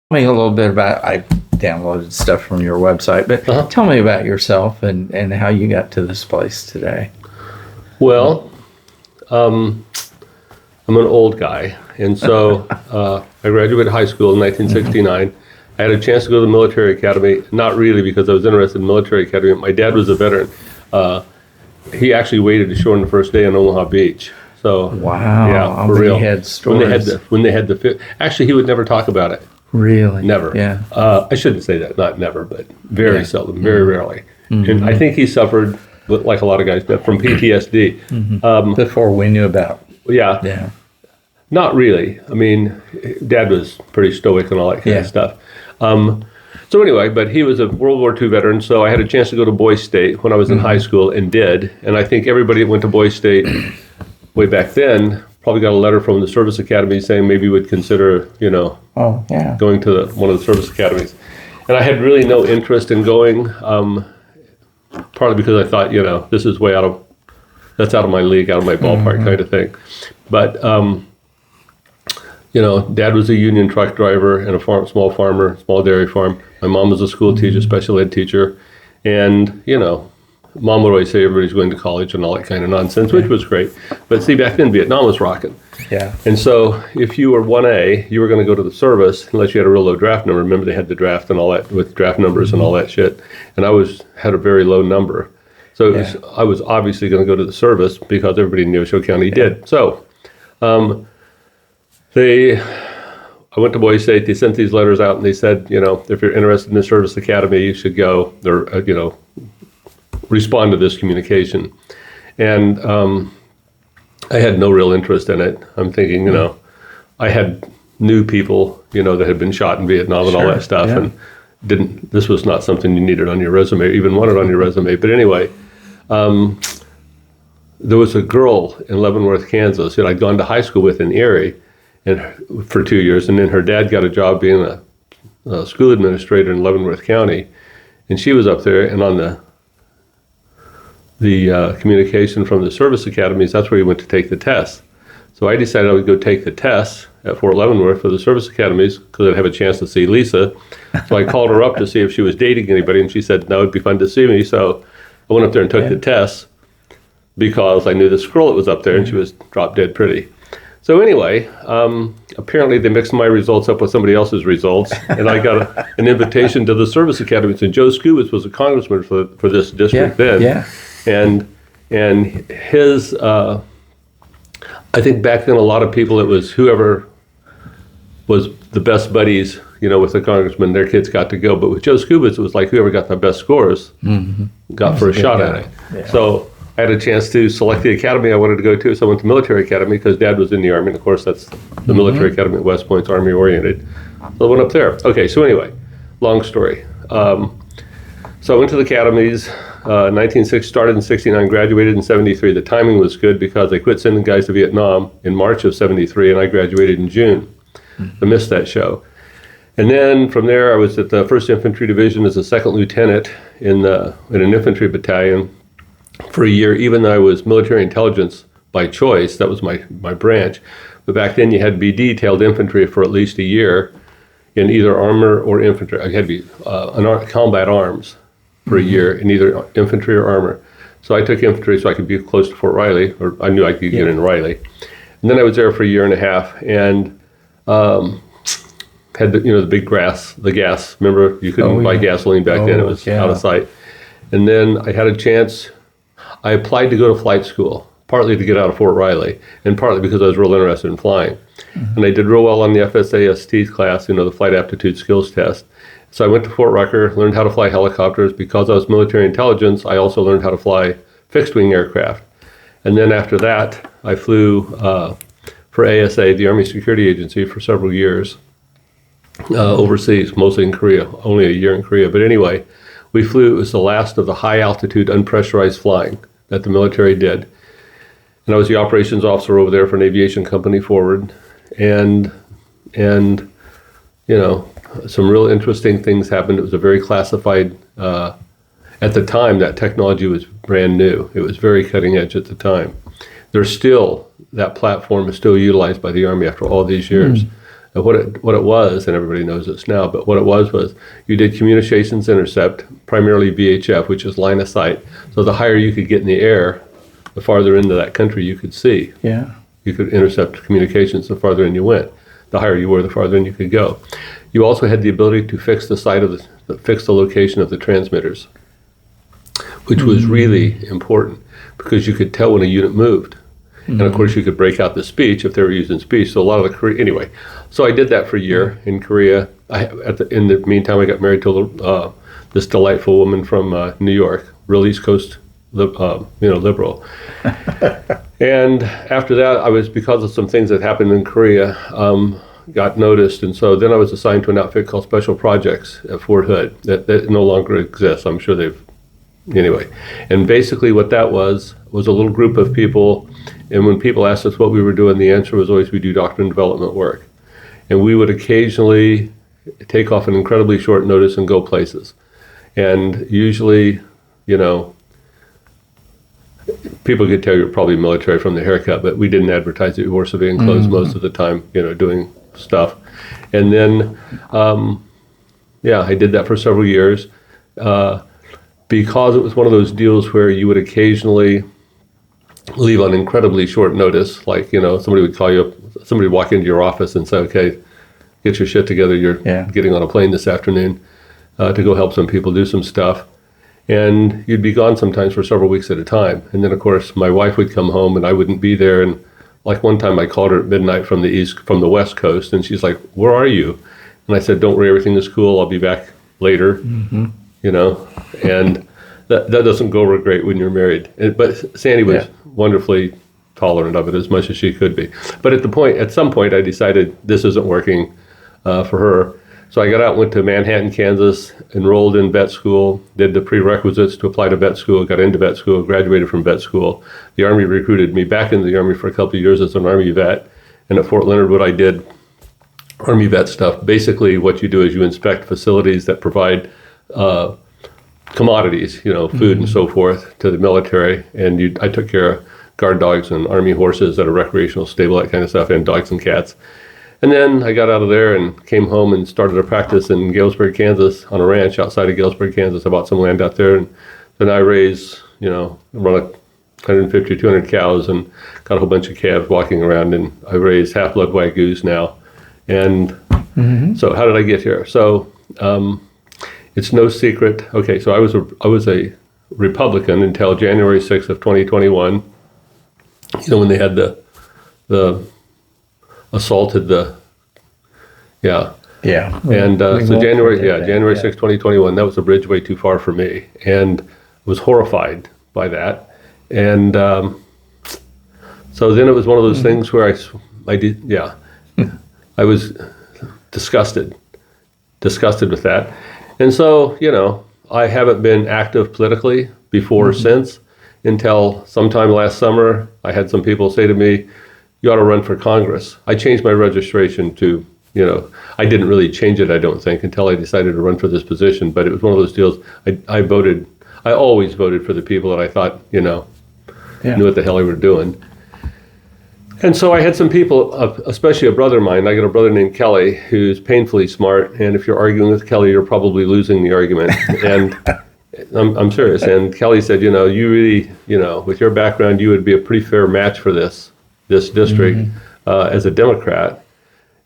Me a little bit about, I downloaded stuff from your website, but tell me about yourself and how you got to this place today. Well, I'm an old guy, and so I graduated high school in 1969. I had a chance to go to the military academy, not really because I was interested in the military academy. My dad was a veteran. He actually waited ashore on the first day on Omaha Beach. So wow, yeah, for real. He had stories. When they had the actually, he would never talk about it. Really? Never. Yeah. I shouldn't say that, not never, but very seldom, very rarely. And I think he suffered, like a lot of guys, from PTSD. Before we knew about. Yeah. Yeah. Not really. I mean, Dad was pretty stoic and all that kind of stuff. So anyway, but he was a World War II veteran, so I had a chance to go to Boise State when I was in high school and did. And I think everybody that went to Boise State way back then probably got a letter from the service academy saying maybe you would consider, going to one of the service academies. And I had really no interest in going, partly because I thought, this is that's out of my league, out of my ballpark kind of thing. But, Dad was a union truck driver and a small farmer, small dairy farm. My mom was a school teacher, special ed teacher. And, Mom would always say everybody's going to college and all that kind of nonsense, which was great. But see, back then Vietnam was rocking. Yeah. And so if you were 1A, you were going to go to the service unless you had a real low draft number. Remember, they had the draft and all that with draft numbers and all that shit. And I had a very low number. So I was obviously going to go to the service because everybody in Neosho County did. So I went to Boise State. They sent these letters out and they said, if you're interested in the service academy, you should go. Or, respond to this communication. And I had no real interest in it. I'm thinking, I had knew people, that had been shot in Vietnam and all that stuff, and this was not something you needed on your resume, or even wanted on your resume. But anyway, there was a girl in Leavenworth, Kansas, that I'd gone to high school with in Erie for 2 years, and then her dad got a job being a school administrator in Leavenworth County, and she was up there, and on the communication from the service academies, that's where he went to take the test. So I decided I would go take the test at Fort Leavenworth for the service academies because I'd have a chance to see Lisa. So I called her up to see if she was dating anybody, and she said, no, it'd be fun to see me. So I went up there and took the test because I knew this girl that was up there, and she was drop dead pretty. So anyway, apparently they mixed my results up with somebody else's results, and I got an invitation to the service academies. And Joe Skubitz was a congressman for this district then. Yeah. And his, I think back then a lot of people, it was whoever was the best buddies, with the congressman, their kids got to go. But with Joe Skubitz, it was like whoever got the best scores got for a shot at it. Yeah. So I had a chance to select the academy I wanted to go to. So I went to military academy because Dad was in the Army. And of course, that's the military academy at West Point's Army oriented. So I went up there. Okay, so anyway, long story. So I went to the academies. 1960, started in 69, graduated in 73. The timing was good because they quit sending guys to Vietnam in March of 73, and I graduated in June. I missed that show. And then from there, I was at the 1st Infantry Division as a second lieutenant in an infantry battalion for a year, even though I was military intelligence by choice. That was my branch. But back then, you had to be detailed infantry for at least a year in either armor or infantry. I had to be combat arms for a year in either infantry or armor. So I took infantry so I could be close to Fort Riley, or I knew I could get in Riley. And then I was there for a year and a half and had the big the gas. Remember, you couldn't buy gasoline back then. It was out of sight. And then I had a chance. I applied to go to flight school, partly to get out of Fort Riley, and partly because I was real interested in flying. And I did real well on the FSAST class, the Flight Aptitude Skills Test. So I went to Fort Rucker, learned how to fly helicopters. Because I was military intelligence, I also learned how to fly fixed-wing aircraft. And then after that, I flew for ASA, the Army Security Agency, for several years overseas, mostly in Korea, only a year in Korea. But anyway, we flew. It was the last of the high-altitude, unpressurized flying that the military did. And I was the operations officer over there for an aviation company forward. And some real interesting things happened. It was a very classified, at the time, that technology was brand new. It was very cutting edge at the time. That platform is still utilized by the Army after all these years. And what it was, and everybody knows this now, but what it was you did communications intercept, primarily VHF, which is line of sight. So the higher you could get in the air, the farther into that country you could see. Yeah. You could intercept communications the farther in you went. The higher you were, the farther in you could go. You also had the ability to fix fix the location of the transmitters, which was really important because you could tell when a unit moved. And of course, you could break out the speech if they were using speech. So a lot of the anyway. So I did that for a year in Korea. In the meantime, I got married to this delightful woman from New York, real East Coast, liberal. And after that, I was, because of some things that happened in Korea, got noticed. And so then I was assigned to an outfit called Special Projects at Fort Hood that no longer exists. I'm sure anyway. And basically what that was a little group of people. And when people asked us what we were doing, the answer was always, we do doctrine and development work. And we would occasionally take off an incredibly short notice and go places. And usually, people could tell you're probably military from the haircut, but we didn't advertise that we wore civilian clothes most of the time, doing stuff. And then, I did that for several years because it was one of those deals where you would occasionally leave on incredibly short notice. Like, somebody would call you up, somebody would walk into your office and say, okay, get your shit together. You're getting on a plane this afternoon to go help some people do some stuff. And you'd be gone sometimes for several weeks at a time. And then, of course, my wife would come home and I wouldn't be there. And like one time I called her at midnight from the West Coast, and she's like, where are you? And I said, don't worry, everything is cool. I'll be back later, and that doesn't go over great when you're married. But Sandy was wonderfully tolerant of it as much as she could be. But at some point, I decided this isn't working for her. So I got out, went to Manhattan, Kansas, enrolled in vet school, did the prerequisites to apply to vet school, got into vet school, graduated from vet school. The Army recruited me back into the Army for a couple of years as an Army vet. And at Fort Leonard Wood, I did Army vet stuff. Basically, what you do is you inspect facilities that provide commodities, food and so forth, to the military. And I took care of guard dogs and Army horses at a recreational stable, that kind of stuff, and dogs and cats. And then I got out of there and came home and started a practice in Galesburg, Kansas, on a ranch outside of Galesburg, Kansas. I bought some land out there, and then I raised, run 150 or 200 cows and got a whole bunch of calves walking around, and I raise half-blood Wagyus now. And so how did I get here? So it's no secret. Okay, so I was a Republican until January 6th of 2021, when they had the assaulted and so January 6th, 2021, that was a bridge way too far for me, and I was horrified by that. And so then it was one of those things where I was disgusted with that. And so I haven't been active politically before or since, until sometime last summer. I had some people say to me, you ought to run for Congress. I changed my registration to, I didn't really change it, I don't think, until I decided to run for this position. But it was one of those deals. I always voted for the people that I thought, knew what the hell they were doing. And so I had some people, especially a brother of mine. I got a brother named Kelly who's painfully smart. And if you're arguing with Kelly, you're probably losing the argument. And I'm serious. And Kelly said, you really, with your background, you would be a pretty fair match for this district as a Democrat.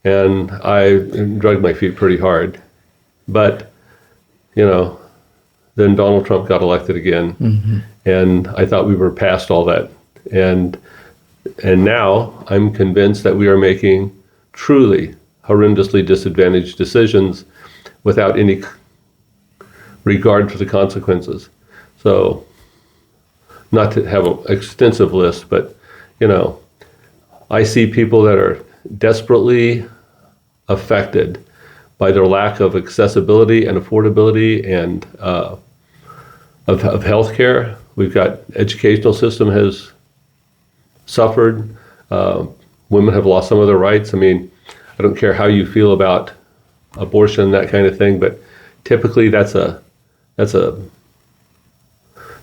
And I dragged my feet pretty hard. But, then Donald Trump got elected again. And I thought we were past all that. And now I'm convinced that we are making truly horrendously disadvantaged decisions without any regard for the consequences. So, not to have an extensive list, but, I see people that are desperately affected by their lack of accessibility and affordability and of health care. We've got educational system has suffered. Women have lost some of their rights. I mean, I don't care how you feel about abortion, that kind of thing, but typically that's a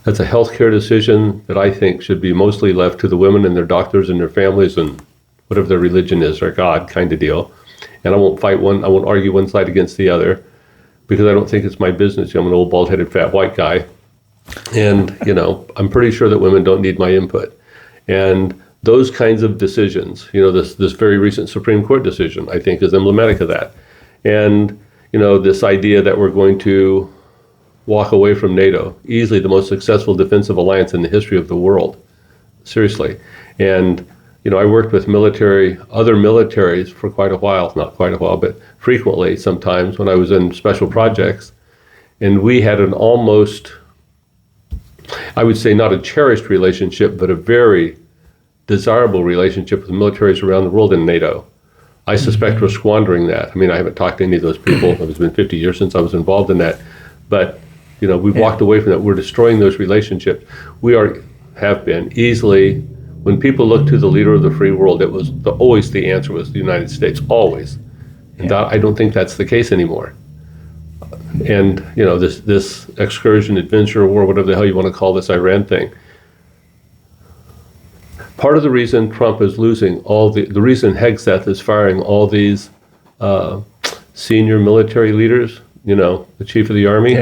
healthcare decision that I think should be mostly left to the women and their doctors and their families and whatever their religion is or God kind of deal. and I won't argue one side against the other, because I don't think it's my business. I'm an old bald-headed fat white guy, and I'm pretty sure that women don't need my input. And those kinds of decisions, this very recent Supreme Court decision, I think, is emblematic of that. And this idea that we're going to walk away from NATO, easily the most successful defensive alliance in the history of the world, seriously. And I worked with other militaries for quite a while, not quite a while, but frequently sometimes when I was in special projects. And we had an almost, I would say not a cherished relationship, but a very desirable relationship with militaries around the world in NATO. I suspect we're squandering that. I mean, I haven't talked to any of those people. It's been 50 years since I was involved in that. But, we've walked away from that. We're destroying those relationships. We have been easily. When people look to the leader of the free world, it was always the answer was the United States, always. And I don't think that's the case anymore. And, this excursion, adventure, war, whatever the hell you want to call this Iran thing, part of the reason Trump is losing the reason Hegseth is firing all these senior military leaders, the chief of the army,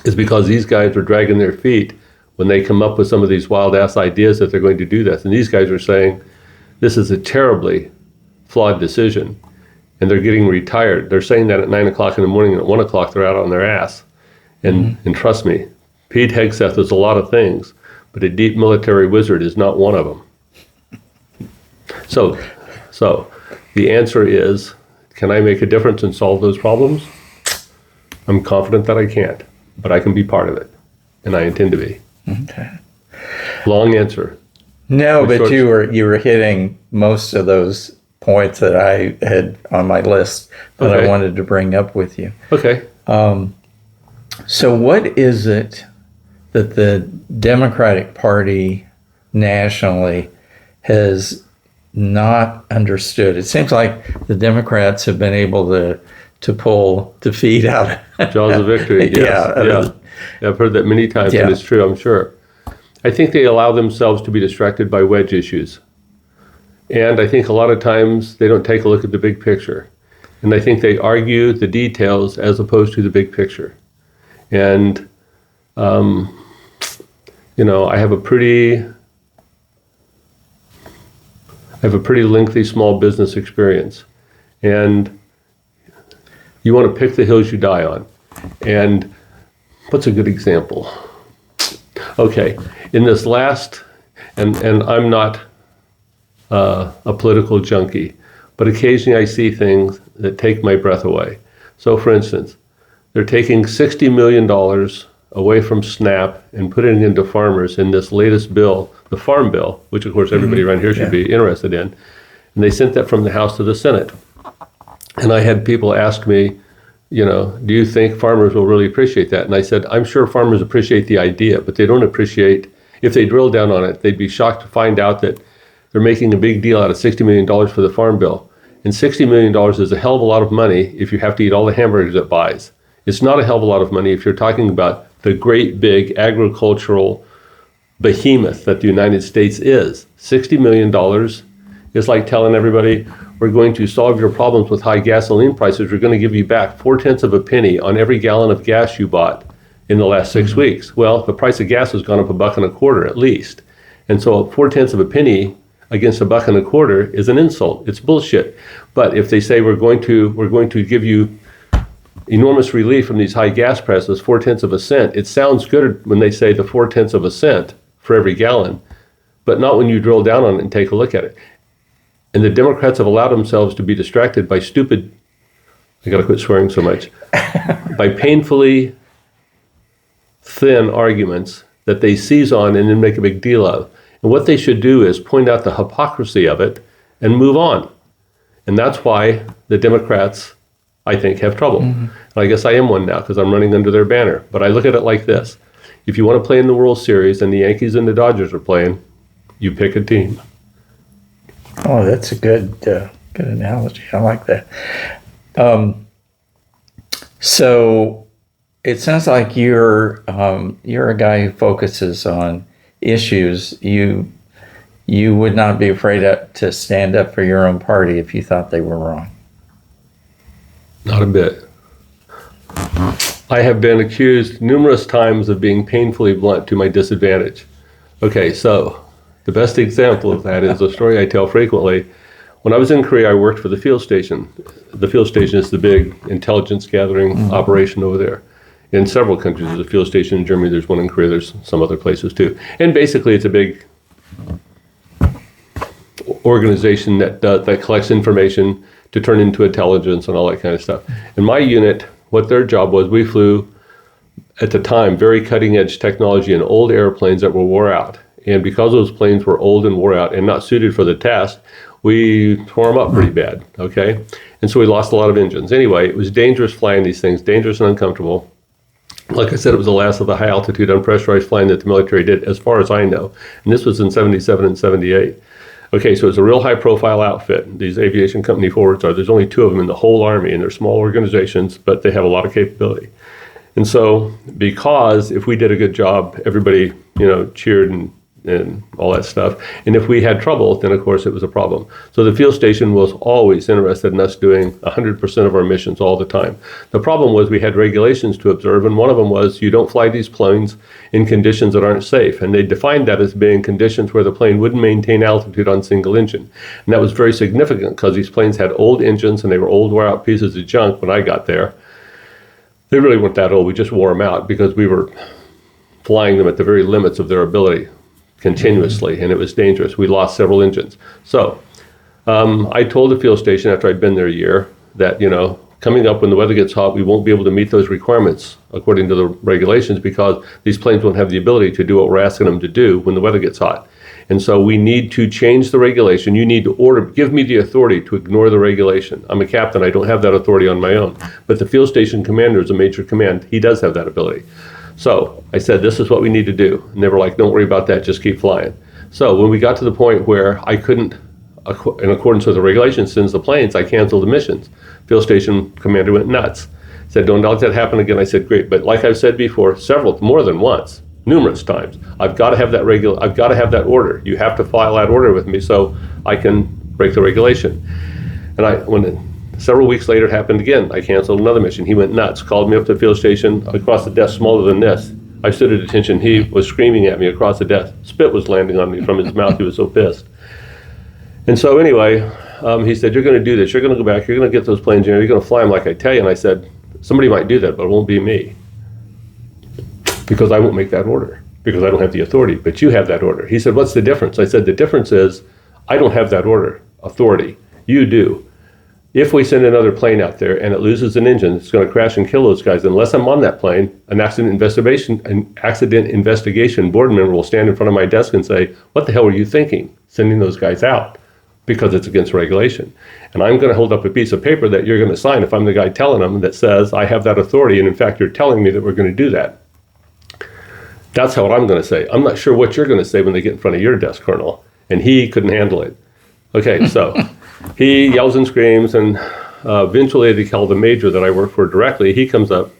is because these guys are dragging their feet when they come up with some of these wild-ass ideas that they're going to do this. And these guys are saying, this is a terribly flawed decision. And they're getting retired. They're saying that at 9 o'clock in the morning, and at 1 o'clock they're out on their ass. And trust me, Pete Hegseth is a lot of things, but a deep military wizard is not one of them. So the answer is, can I make a difference and solve those problems? I'm confident that I can't, but I can be part of it, and I intend to be. Okay. Long answer. No, but you were hitting most of those points that I had on my list that I wanted to bring up with you. Okay. So what is it that the Democratic Party nationally has not understood? It seems like the Democrats have been able to pull defeat out of jaws of victory. Yes. I've heard that many times, and it's true, I'm sure. I think they allow themselves to be distracted by wedge issues. And I think a lot of times they don't take a look at the big picture. And I think they argue the details as opposed to the big picture. And, I have a pretty lengthy small business experience. And you want to pick the hills you die on. And what's a good example? Okay, in this last, and I'm not a political junkie, but occasionally I see things that take my breath away. So for instance, they're taking $60 million away from SNAP and putting it into farmers in this latest bill, the Farm Bill, which of course everybody around here should be interested in. And they sent that from the House to the Senate. And I had people ask me, do you think farmers will really appreciate that? And I said, I'm sure farmers appreciate the idea, but they don't appreciate, if they drill down on it, they'd be shocked to find out that they're making a big deal out of $60 million for the Farm Bill. And $60 million is a hell of a lot of money if you have to eat all the hamburgers it buys. It's not a hell of a lot of money if you're talking about the great big agricultural behemoth that the United States is. $60 million is like telling everybody, we're going to solve your problems with high gasoline prices. We're going to give you back 4/10 of a penny on every gallon of gas you bought in the last 6 weeks. Well, the price of gas has gone up $1.25 at least. And so 4/10 of a penny against $1.25 is an insult. It's bullshit. But if they say we're going to give you enormous relief from these high gas prices, 4/10 of a cent, it sounds good when they say the 4/10 of a cent for every gallon, but not when you drill down on it and take a look at it. And the Democrats have allowed themselves to be distracted by stupid, I gotta quit swearing so much, by painfully thin arguments that they seize on and then make a big deal of. And what they should do is point out the hypocrisy of it and move on. And that's why the Democrats, I think, have trouble. And I guess I am one now because I'm running under their banner. But I look at it like this. If you want to play in the World Series and the Yankees and the Dodgers are playing, you pick a team. Oh, that's a good analogy. I like that. So it sounds like you're a guy who focuses on issues. You would not be afraid to stand up for your own party if you thought they were wrong. Not a bit. I have been accused numerous times of being painfully blunt to my disadvantage. Okay, so the best example of that is a story I tell frequently. When I was in Korea, I worked for the field station. The field station is the big intelligence gathering operation over there. In several countries, there's a field station in Germany, there's one in Korea, there's some other places too. And basically it's a big organization that collects information to turn into intelligence and all that kind of stuff. In my unit, what their job was, we flew, at the time, very cutting edge technology in old airplanes that were wore out. And because those planes were old and wore out and not suited for the task, we tore them up pretty bad, okay? And so we lost a lot of engines. Anyway, it was dangerous flying these things, dangerous and uncomfortable. Like I said, it was the last of the high altitude unpressurized flying that the military did, as far as I know. And this was in 77 and 78. Okay, so it's a real high profile outfit. These aviation company forwards there's only 2 of them in the whole Army, and they're small organizations, but they have a lot of capability. And so, because if we did a good job, everybody, cheered and all that stuff. And if we had trouble, then of course it was a problem. So the field station was always interested in us doing 100% of our missions all the time. The problem was we had regulations to observe, and one of them was you don't fly these planes in conditions that aren't safe. And they defined that as being conditions where the plane wouldn't maintain altitude on single engine. And that was very significant because these planes had old engines and they were old, wore out pieces of junk when I got there. They really weren't that old. We just wore them out because we were flying them at the very limits of their ability continuously, and it was dangerous. We lost several engines. So I told the field station after I'd been there a year that, coming up when the weather gets hot, we won't be able to meet those requirements according to the regulations because these planes won't have the ability to do what we're asking them to do when the weather gets hot. And so we need to change the regulation. You need to give me the authority to ignore the regulation. I'm a captain. I don't have that authority on my own. But the field station commander is a major command. He does have that ability. So I said, this is what we need to do. And they were like, don't worry about that, just keep flying. So when we got to the point where I couldn't, in accordance with the regulations, send the planes, I canceled the missions. Field station commander went nuts. Said, don't let that happen again. I said, great. But like I've said before, more than once, numerous times, I've got to have that order. You have to file that order with me so I can break the regulation. And several weeks later, it happened again. I canceled another mission. He went nuts, called me up to the field station across the desk, smaller than this. I stood at attention. He was screaming at me across the desk. Spit was landing on me from his mouth. He was so pissed. And so anyway, he said, you're going to do this. You're going to go back. You're going to get those planes. You're going to fly them like I tell you. And I said, somebody might do that, but it won't be me. Because I won't make that order. Because I don't have the authority. But you have that order. He said, what's the difference? I said, the difference is I don't have that authority. You do. If we send another plane out there and it loses an engine, it's going to crash and kill those guys. Unless I'm on that plane, an accident investigation board member will stand in front of my desk and say, what the hell were you thinking sending those guys out? Because it's against regulation. And I'm going to hold up a piece of paper that you're going to sign if I'm the guy telling them that says I have that authority. And in fact, you're telling me that we're going to do that. That's what I'm going to say. I'm not sure what you're going to say when they get in front of your desk, Colonel. And he couldn't handle it. Okay, so he yells and screams, and eventually they call the major that I work for directly. He comes up,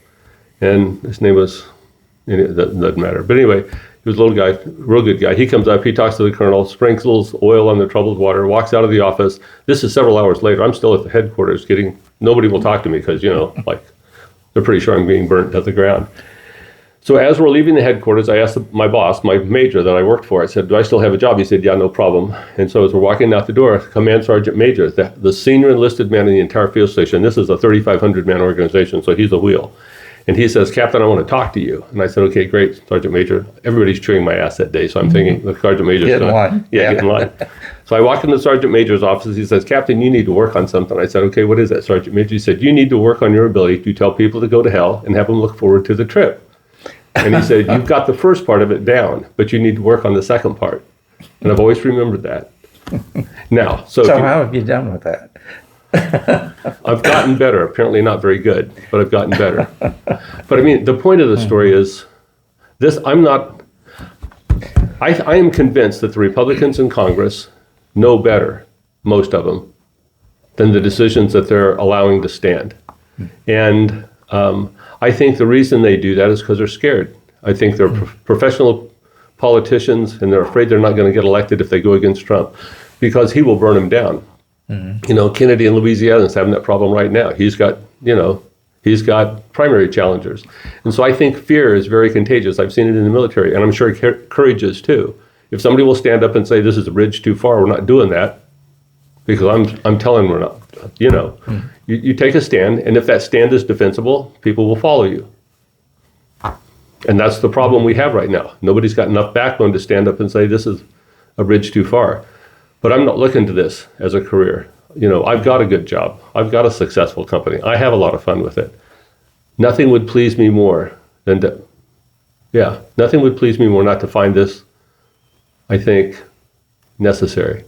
and his name was, it doesn't matter. But anyway, he was a little guy, real good guy. He comes up, he talks to the colonel, sprinkles oil on the troubled water, walks out of the office. This is several hours later. I'm still at the headquarters nobody will talk to me because, they're pretty sure I'm being burnt to the ground. So as we're leaving the headquarters, I asked my boss, my major that I worked for, I said, do I still have a job? He said, yeah, no problem. And so as we're walking out the door, Command Sergeant Major, the senior enlisted man in the entire field station, this is a 3,500 man organization, so he's a wheel. And he says, Captain, I want to talk to you. And I said, okay, great, Sergeant Major. Everybody's cheering my ass that day, so I'm thinking the Sergeant Major's get in line. Yeah, get in line. So I walk into the Sergeant Major's office. He says, Captain, you need to work on something. I said, okay, what is that, Sergeant Major? He said, you need to work on your ability to tell people to go to hell and have them look forward to the trip. And he said, you've got the first part of it down, but you need to work on the second part. And I've always remembered that. Now, so how have you done with that? I've gotten better. Apparently not very good, but I've gotten better. But I mean, the point of the story is this. I am convinced that the Republicans in Congress know better, most of them, than the decisions that they're allowing to stand. And I think the reason they do that is because they're scared. I think they're professional politicians, and they're afraid they're not going to get elected if they go against Trump, because he will burn them down. Mm-hmm. Kennedy in Louisiana is having that problem right now. He's got he's got primary challengers. And so I think fear is very contagious. I've seen it in the military, and I'm sure courage is too. If somebody will stand up and say, this is a bridge too far, we're not doing that, because I'm telling them we're not, you take a stand, and if that stand is defensible, people will follow you. And that's the problem we have right now. Nobody's got enough backbone to stand up and say, this is a bridge too far. But I'm not looking to this as a career. I've got a good job. I've got a successful company. I have a lot of fun with it. Nothing would please me more than nothing would please me more not to find this, I think, necessary.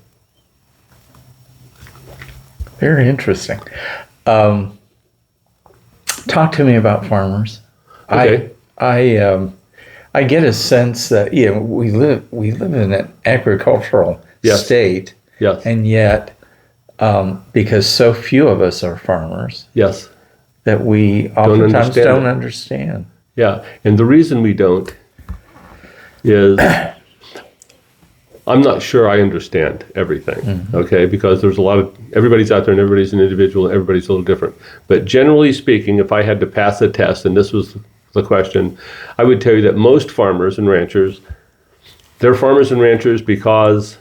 Very interesting. Talk to me about farmers. Okay. I get a sense that we live in an agricultural state, and yet because so few of us are farmers, that we oftentimes don't understand. Yeah, and the reason we don't is I'm not sure I understand everything, okay? Because there's everybody's out there and everybody's an individual, and everybody's a little different. But generally speaking, if I had to pass a test, and this was the question, I would tell you that most farmers and ranchers, they're farmers and ranchers because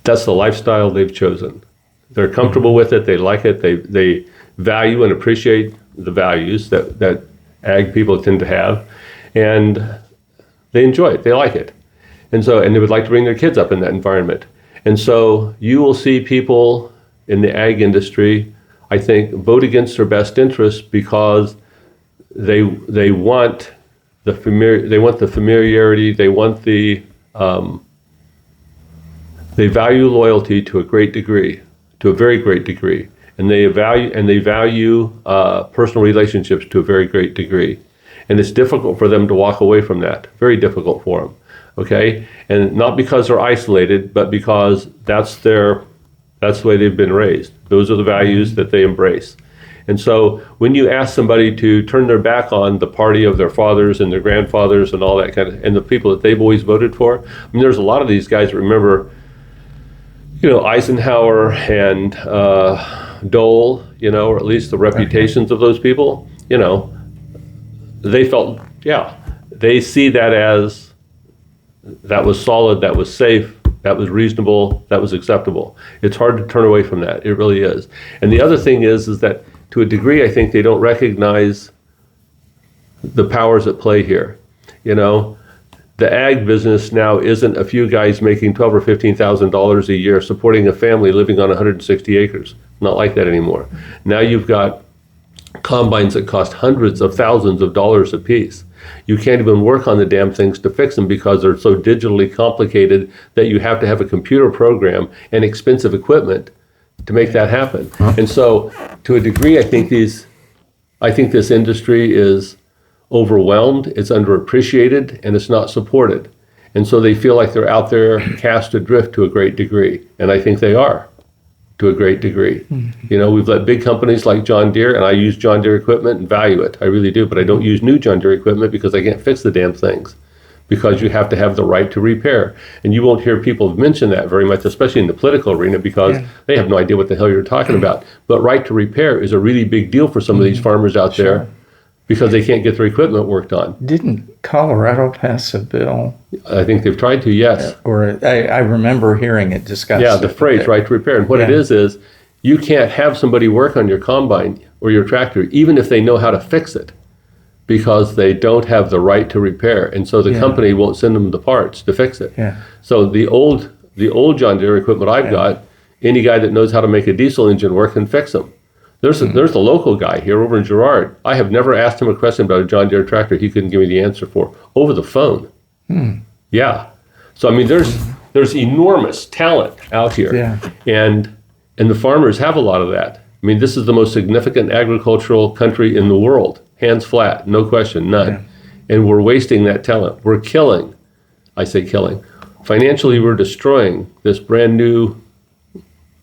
that's the lifestyle they've chosen. They're comfortable with it, they like it, they value and appreciate the values that ag people tend to have, and they enjoy it, they like it. And they would like to bring their kids up in that environment. And so you will see people in the ag industry, I think, vote against their best interests because they want the familiarity, they value loyalty to a great degree, to a very great degree, and they value personal relationships to a very great degree. And it's difficult for them to walk away from that. Very difficult for them. Okay, and not because they're isolated, but because that's the way they've been raised. Those are the values that they embrace. And so when you ask somebody to turn their back on the party of their fathers and their grandfathers and all that and the people that they've always voted for, there's a lot of these guys that remember, Eisenhower and Dole, or at least the reputations of those people, they felt, they see that as that was solid, that was safe, that was reasonable, that was acceptable. It's hard to turn away from that. It really is. And the other thing is that to a degree, I think they don't recognize the powers at play here. The ag business now isn't a few guys making $12,000 or $15,000 a year supporting a family living on 160 acres. Not like that anymore. Now you've got combines that cost hundreds of thousands of dollars a piece. You can't even work on the damn things to fix them because they're so digitally complicated that you have to have a computer program and expensive equipment to make that happen. And so, to a degree, I think this industry is overwhelmed, it's underappreciated, and it's not supported. And so they feel like they're out there cast adrift to a great degree. And I think they are, to a great degree. We've let big companies like John Deere, and I use John Deere equipment and value it. I really do, but I don't use new John Deere equipment because I can't fix the damn things. Because you have to have the right to repair. And you won't hear people mention that very much, especially in the political arena, because they have no idea what the hell you're talking about. But right to repair is a really big deal for some of these farmers out there because they can't get their equipment worked on. Didn't Colorado pass a bill? I think they've tried to, yes. Or I remember hearing it discussed. Yeah, the phrase right to repair. And what it is you can't have somebody work on your combine or your tractor, even if they know how to fix it, because they don't have the right to repair. And so the company won't send them the parts to fix it. Yeah. So the old John Deere equipment I've got, any guy that knows how to make a diesel engine work can fix them. There's a local guy here over in Girard. I have never asked him a question about a John Deere tractor he couldn't give me the answer for over the phone. Yeah. So there's enormous talent out here. Yeah. And the farmers have a lot of that. This is the most significant agricultural country in the world. Hands flat, no question, none. Yeah. And we're wasting that talent. We're killing, I say killing. Financially, we're destroying this brand new,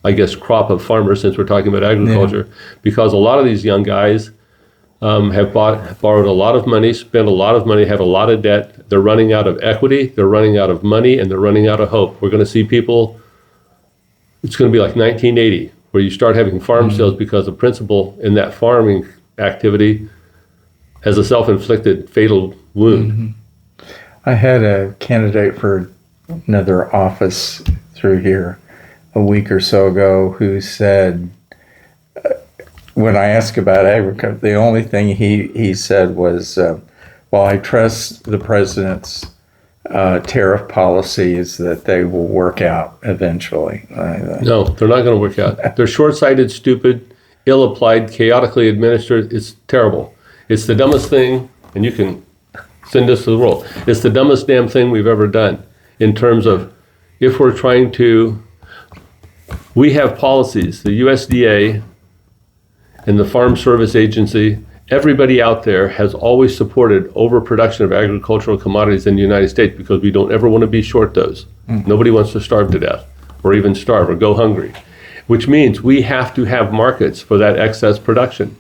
I guess, crop of farmers, since we're talking about agriculture, because a lot of these young guys have borrowed a lot of money, spent a lot of money, have a lot of debt. They're running out of equity, they're running out of money, and they're running out of hope. We're going to see people, it's going to be like 1980, where you start having farm sales because the principal in that farming activity has a self-inflicted fatal wound. I had a candidate for another office through here a week or so ago who said, when I asked about agriculture, the only thing he said was, well, I trust the president's tariff policies that they will work out eventually. No, they're not going to work out. They're short-sighted, stupid, ill-applied, chaotically administered. It's terrible. It's the dumbest thing, and you can send this to the world. It's the dumbest damn thing we've ever done in terms of if we're trying to, we have policies, the USDA and the Farm Service Agency, everybody out there has always supported overproduction of agricultural commodities in the United States because we don't ever want to be short those. Nobody wants to starve to death or even starve or go hungry, which means we have to have markets for that excess production.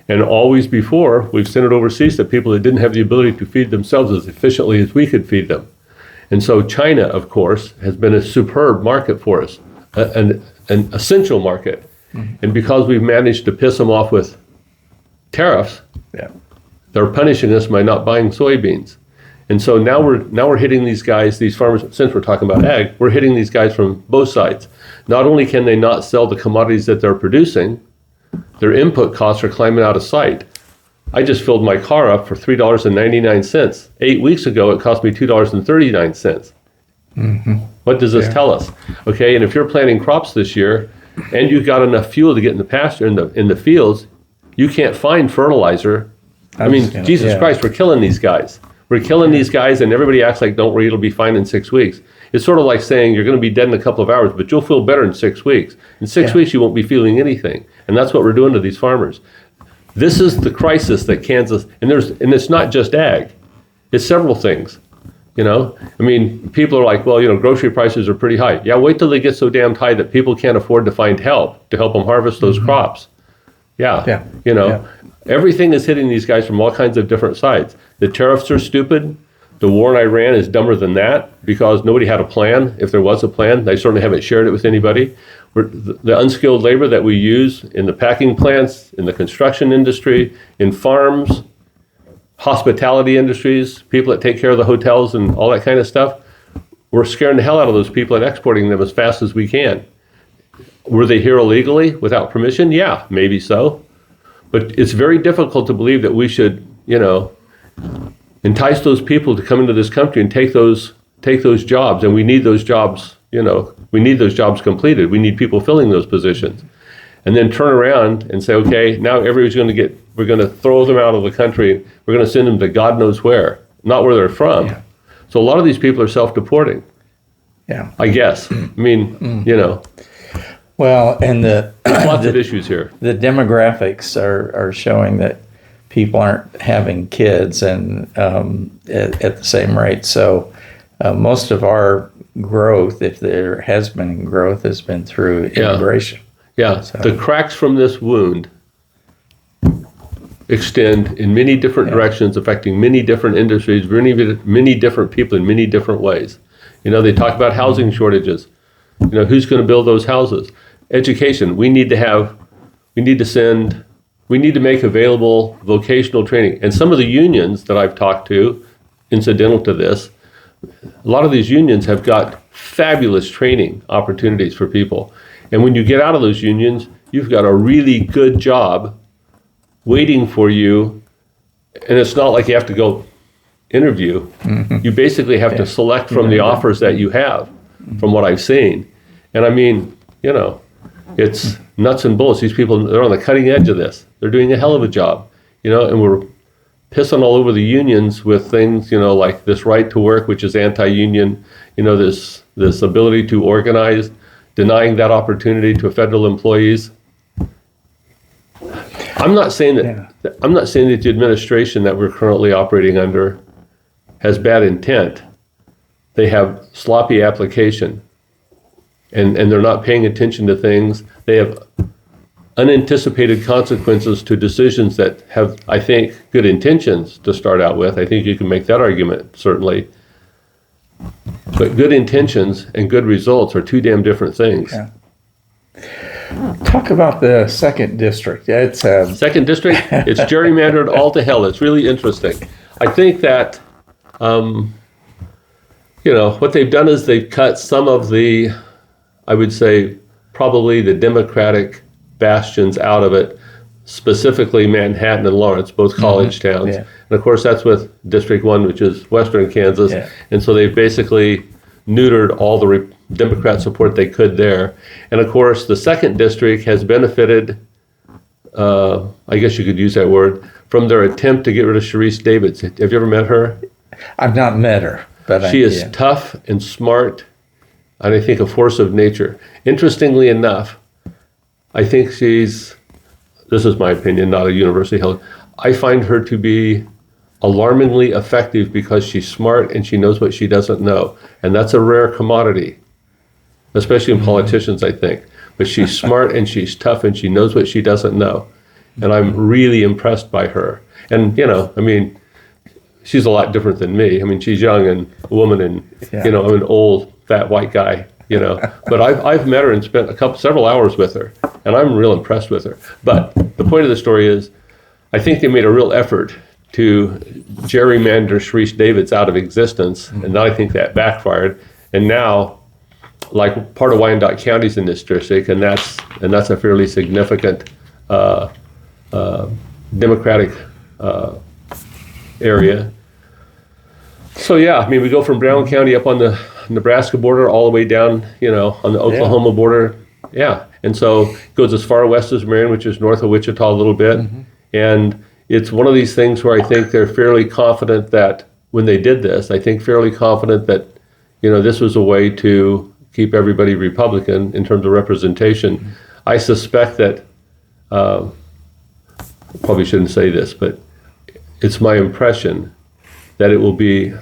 And always before, we've sent it overseas to people that didn't have the ability to feed themselves as efficiently as we could feed them. And so China, of course, has been a superb market for us, an essential market. And because we've managed to piss them off with tariffs, they're punishing us by not buying soybeans. And so now we're hitting these guys, these farmers, since we're talking about ag, we're hitting these guys from both sides. Not only can they not sell the commodities that they're producing, their input costs are climbing out of sight. I just filled my car up for $3.99. 8 weeks ago, it cost me $2.39. What does this tell us? Okay, and if you're planting crops this year and you've got enough fuel to get in the pasture, in the fields, you can't find fertilizer. I mean, Jesus Christ, we're killing these guys. We're killing these guys, and everybody acts like, don't worry, it'll be fine in 6 weeks. It's sort of like saying you're going to be dead in a couple of hours, but you'll feel better in 6 weeks. In 6 weeks, you won't be feeling anything. And that's what we're doing to these farmers. This is the crisis that Kansas, and it's not just ag. It's several things, you know? I mean, people are like, well, you know, grocery prices are pretty high. Yeah, wait till they get so damned high that people can't afford to find help to help them harvest those crops. Everything is hitting these guys from all kinds of different sides. The tariffs are stupid. The war in Iran is dumber than that because nobody had a plan. If there was a plan, they certainly haven't shared it with anybody. The unskilled labor that we use in the packing plants, in the construction industry, in farms, hospitality industries, people that take care of the hotels and all that kind of stuff, we're scaring the hell out of those people and exporting them as fast as we can. Were they here illegally without permission? Yeah, maybe so. But it's very difficult to believe that we should, you know, entice those people to come into this country and take those jobs. And we need those jobs, you know, we need those jobs completed. We need people filling those positions. And then turn around and say, okay, now everybody's we're going to throw them out of the country. We're going to send them to God knows where, not where they're from. Yeah. So a lot of these people are self-deporting. Yeah. I guess. I mean, you know. Well, and there's lots of issues here. The demographics are showing that people aren't having kids and at the same rate. So most of our growth, if there has been growth, has been through immigration. Yeah, so the cracks from this wound extend in many different directions, affecting many different industries, many different people in many different ways. You know, they talk about housing shortages. You know, who's going to build those houses? Education. We need to make available vocational training. And some of the unions that I've talked to, incidental to this, a lot of these unions have got fabulous training opportunities for people. And when you get out of those unions, you've got a really good job waiting for you. And it's not like you have to go interview. You basically have to select from the offers that you have, from what I've seen. And I mean, you know, it's nuts and bolts. These people, they're on the cutting edge of this. They're doing a hell of a job, you know, and we're pissing all over the unions with things, you know, like this right to work, which is anti-union, you know, this ability to organize, denying that opportunity to federal employees. I'm not saying that the administration that we're currently operating under has bad intent. They have sloppy application. And they're not paying attention to things. They have unanticipated consequences to decisions that have, I think, good intentions to start out with. I think you can make that argument, certainly. But good intentions and good results are two damn different things. Yeah. Talk about the second district. It's Second district, it's gerrymandered all to hell. It's really interesting. I think that, what they've done is they've cut some of the, I would say, probably the Democratic bastions out of it, specifically Manhattan and Lawrence, both college towns. Yeah. And of course, that's with District 1, which is Western Kansas. Yeah. And so they've basically neutered all the Democrat support they could there. And of course, the second district has benefited, I guess you could use that word, from their attempt to get rid of Sharice Davids. Have you ever met her? I've not met her, but She is tough and smart, and I think a force of nature. Interestingly enough, I think this is my opinion, not a university held, I find her to be alarmingly effective because she's smart and she knows what she doesn't know. And that's a rare commodity, especially in politicians, I think. But she's smart and she's tough and she knows what she doesn't know. And I'm really impressed by her. And, she's a lot different than me. I mean, she's young and a woman and, I'm an old, fat, white guy, But I've met her and spent several hours with her. And I'm real impressed with her. But the point of the story is, I think they made a real effort to gerrymander Sharice Davids out of existence. And I think that backfired. And now, like part of Wyandotte County's in this district, and that's a fairly significant Democratic area. So we go from Brown County up on the Nebraska border all the way down, on the Oklahoma border. Yeah, and so it goes as far west as Marion, which is north of Wichita a little bit. And it's one of these things where I think they're fairly confident that when they did this, this was a way to keep everybody Republican in terms of representation. I suspect that, probably shouldn't say this, but it's my impression that it will be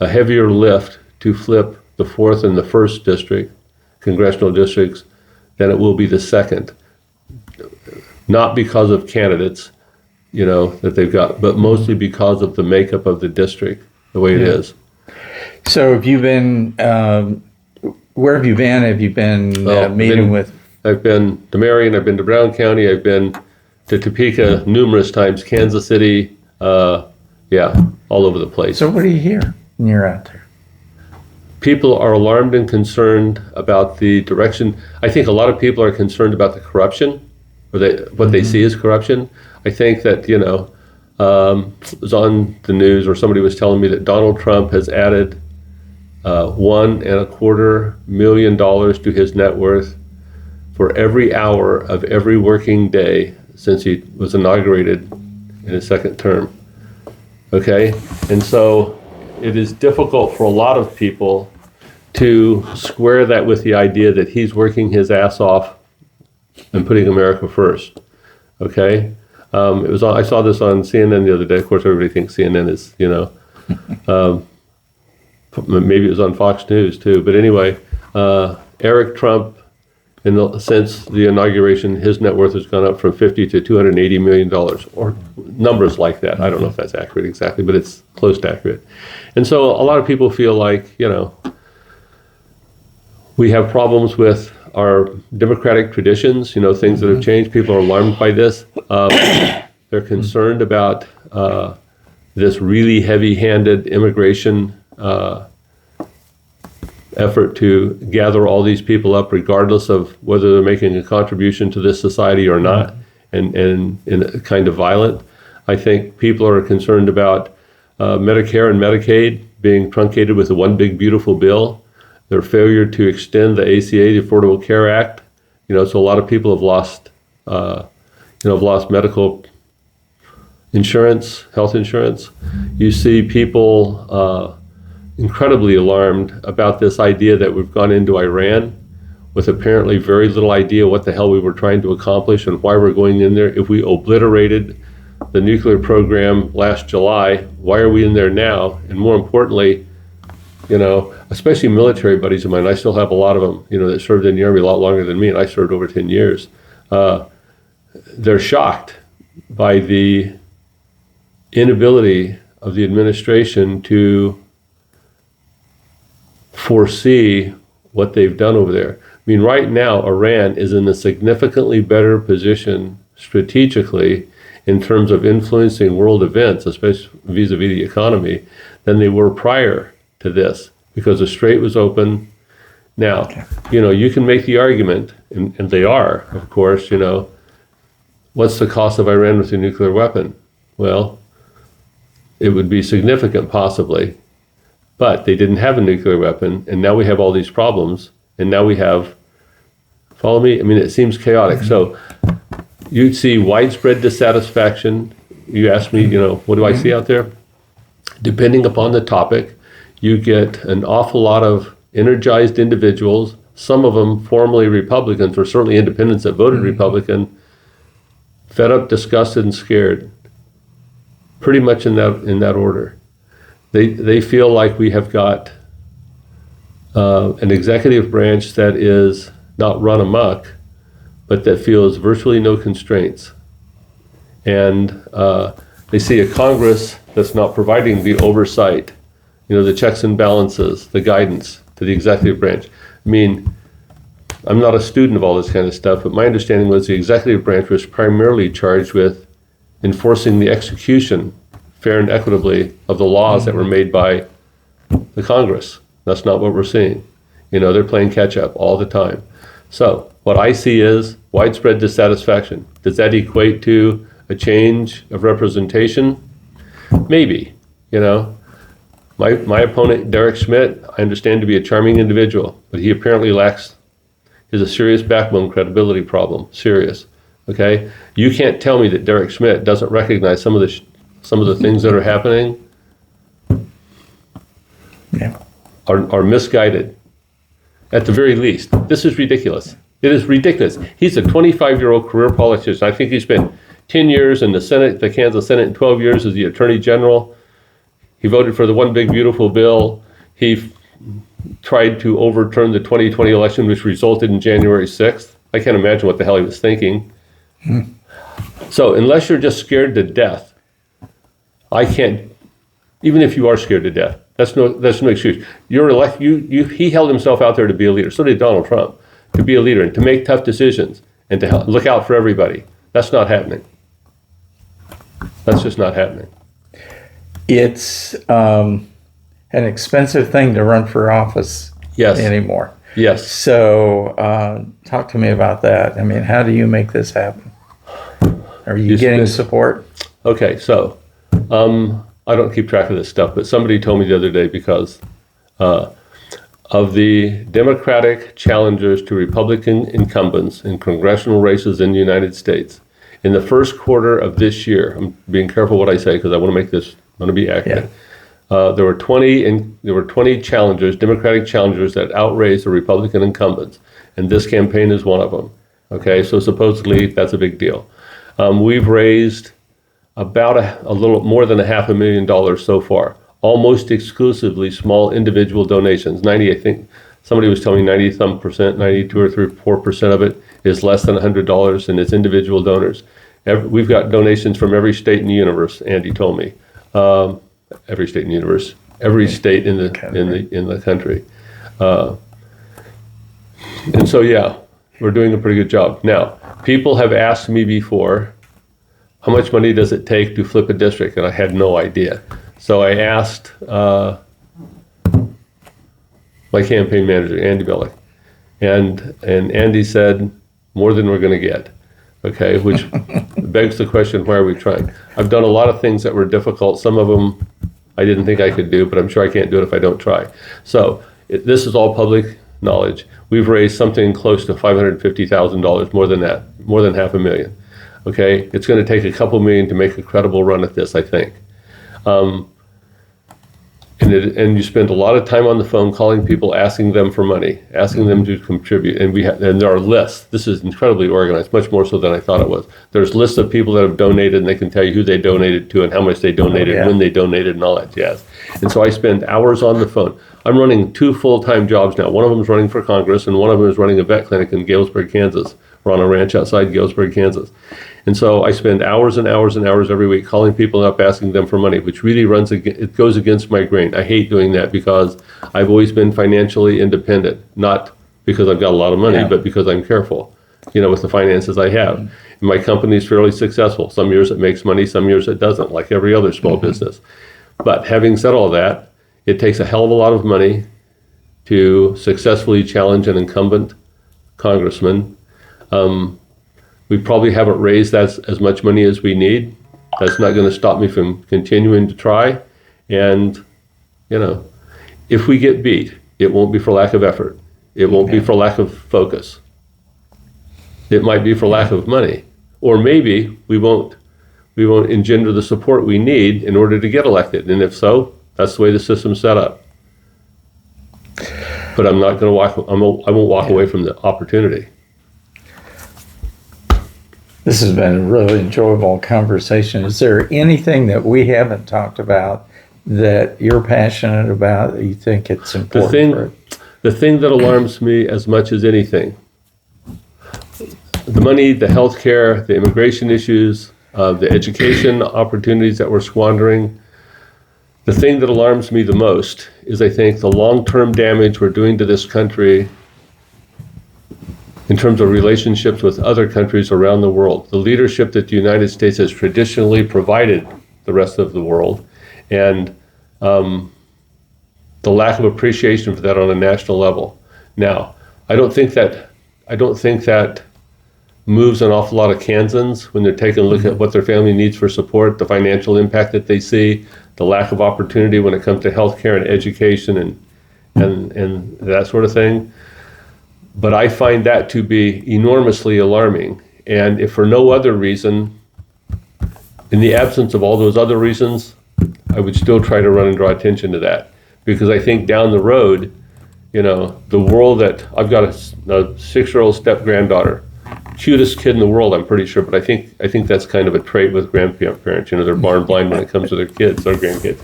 a heavier lift to flip the 4th and the 1st district, congressional districts, than it will be the 2nd. Not because of candidates, that they've got, but mostly because of the makeup of the district, the way it is. So have you been, where have you been? Have you been meeting with? I've been to Marion, I've been to Brown County, I've been to Topeka numerous times, Kansas City, all over the place. So what do you hear when you're out there? People are alarmed and concerned about the direction. I think a lot of people are concerned about the corruption, or what they see as corruption. I think that, it was on the news, or somebody was telling me that Donald Trump has added $1.25 million to his net worth for every hour of every working day since he was inaugurated in his second term. Okay? And so it is difficult for a lot of people to square that with the idea that he's working his ass off and putting America first. Okay? I saw this on CNN the other day. Of course, everybody thinks CNN is, maybe it was on Fox News too. But anyway, Eric Trump, since the inauguration, his net worth has gone up from $50 to $280 million, or numbers like that. I don't know if that's accurate exactly, but it's close to accurate. And so a lot of people feel like, we have problems with our democratic traditions, things that have changed. People are alarmed by this. They're concerned about this really heavy-handed immigration effort to gather all these people up, regardless of whether they're making a contribution to this society or not, and kind of violent. I think people are concerned about Medicare and Medicaid being truncated with the one big beautiful bill. Their failure to extend the ACA, the Affordable Care Act. So a lot of people have lost medical insurance, health insurance. You see people incredibly alarmed about this idea that we've gone into Iran with apparently very little idea what the hell we were trying to accomplish and why we're going in there. If we obliterated the nuclear program last July, why are we in there now? And more importantly, especially military buddies of mine, I still have a lot of them, that served in the Army a lot longer than me, and I served over 10 years. They're shocked by the inability of the administration to foresee what they've done over there. mean, right now, Iran is in a significantly better position strategically in terms of influencing world events, especially vis-a-vis the economy, than they were prior to this, because the strait was open. Now, you can make the argument, and they are, of course, what's the cost of Iran with a nuclear weapon? Well, it would be significant, possibly, but they didn't have a nuclear weapon, and now we have all these problems, and now we have, follow me? I mean, it seems chaotic. So you'd see widespread dissatisfaction. You ask me, what do I see out there? Depending upon the topic, you get an awful lot of energized individuals, some of them formerly Republicans, or certainly independents that voted Republican, fed up, disgusted, and scared. Pretty much in that order. They feel like we have got an executive branch that is not run amok, but that feels virtually no constraints. And they see a Congress that's not providing the oversight, the checks and balances, the guidance to the executive branch. I mean, I'm not a student of all this kind of stuff, but my understanding was the executive branch was primarily charged with enforcing the execution, fair and equitably, of the laws that were made by the Congress. That's not what we're seeing. They're playing catch up all the time. So what I see is widespread dissatisfaction. Does that equate to a change of representation? Maybe. My opponent, Derek Schmidt, I understand to be a charming individual, but he apparently is a serious backbone credibility problem. Serious. Okay? You can't tell me that Derek Schmidt doesn't recognize some of the things that are happening are misguided. At the very least, this is ridiculous. It is ridiculous. He's a 25-year-old career politician. I think he spent 10 years in the Senate, the Kansas Senate, and 12 years as the Attorney General. He voted for the One Big Beautiful Bill. He tried to overturn the 2020 election, which resulted in January 6th. I can't imagine what the hell he was thinking. So unless you're just scared to death, I can't, even if you are scared to death, that's no excuse. He held himself out there to be a leader. So did Donald Trump, to be a leader and to make tough decisions and to look out for everybody. That's not happening. That's just not happening. It's an expensive thing to run for office anymore. Yes. So talk to me about that. I mean, how do you make this happen? Are you getting support? Okay, so I don't keep track of this stuff, but somebody told me the other day because of the Democratic challengers to Republican incumbents in congressional races in the United States, in the first quarter of this year, I'm being careful what I say because I want to be accurate. There were 20 challengers, Democratic challengers, that outraised the Republican incumbents, and this campaign is one of them. Okay, so supposedly that's a big deal. We've raised about a little more than $500,000 so far, almost exclusively small individual donations. I think somebody was telling me 90-some%, 92 or 4% of it is less than $100, and it's individual donors. We've got donations from every state in the universe. Andy told me. Every state in the universe, every state in the country, and so we're doing a pretty good job. Now, people have asked me before, how much money does it take to flip a district, and I had no idea. So I asked my campaign manager, Andy Bellick, and Andy said more than we're going to get. Okay, which begs the question, why are we trying? I've done a lot of things that were difficult. Some of them I didn't think I could do, but I'm sure I can't do it if I don't try. So this is all public knowledge. We've raised something close to $550,000, more than that, more than $500,000. Okay, it's going to take a couple million to make a credible run at this, I think. And you spend a lot of time on the phone calling people, asking them for money, asking them to contribute. And there are lists. This is incredibly organized, much more so than I thought it was. There's lists of people that have donated, and they can tell you who they donated to and how much they donated, when they donated, and all that jazz. And so I spend hours on the phone. I'm running 2 full-time jobs now. One of them is running for Congress, and one of them is running a vet clinic in Galesburg, Kansas. We're on a ranch outside Galesburg, Kansas. And so I spend hours and hours and hours every week calling people up, asking them for money, which really it goes against my grain. I hate doing that because I've always been financially independent, not because I've got a lot of money, Yeah. but because I'm careful, with the finances I have. And my company is fairly successful. Some years it makes money, some years it doesn't, like every other small business. But having said all that, it takes a hell of a lot of money to successfully challenge an incumbent congressman. We probably haven't raised as much money as we need. That's not going to stop me from continuing to try. And, if we get beat, it won't be for lack of effort. It won't be for lack of focus. It might be for lack of money. Or maybe we won't engender the support we need in order to get elected. And if so, that's the way the system's set up. But I'm not going to I won't walk away from the opportunity. This has been a really enjoyable conversation. Is there anything that we haven't talked about that you're passionate about, that you think it's important? The thing that alarms me as much as anything, the money, the health care, the immigration issues, the education opportunities that we're squandering, the thing that alarms me the most is, I think, the long-term damage we're doing to this country in terms of relationships with other countries around the world. The leadership that the United States has traditionally provided the rest of the world, and the lack of appreciation for that on a national level. Now, I don't think that moves an awful lot of Kansans when they're taking a look at what their family needs for support, the financial impact that they see, the lack of opportunity when it comes to healthcare and education and that sort of thing. But I find that to be enormously alarming. And if for no other reason, in the absence of all those other reasons, I would still try to run and draw attention to that. Because I think down the road, the world that I've got a 6-year-old step-granddaughter, cutest kid in the world, I'm pretty sure, but I think that's kind of a trait with grandparents. They're barn blind when it comes to their kids, their grandkids.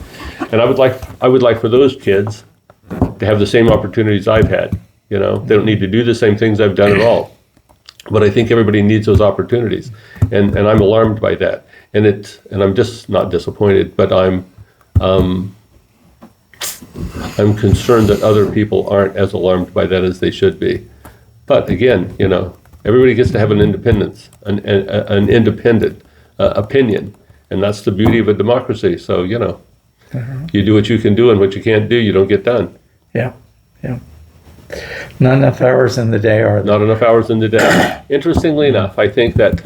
And I would like for those kids to have the same opportunities I've had. They don't need to do the same things I've done at all. But I think everybody needs those opportunities. And I'm alarmed by that. And I'm just not disappointed, but I'm concerned that other people aren't as alarmed by that as they should be. But again, everybody gets to have an independent opinion, and that's the beauty of a democracy. So, you do what you can do, and what you can't do, you don't get done. Yeah. Not enough hours in the day, are there? Not enough hours in the day. Interestingly enough, I think that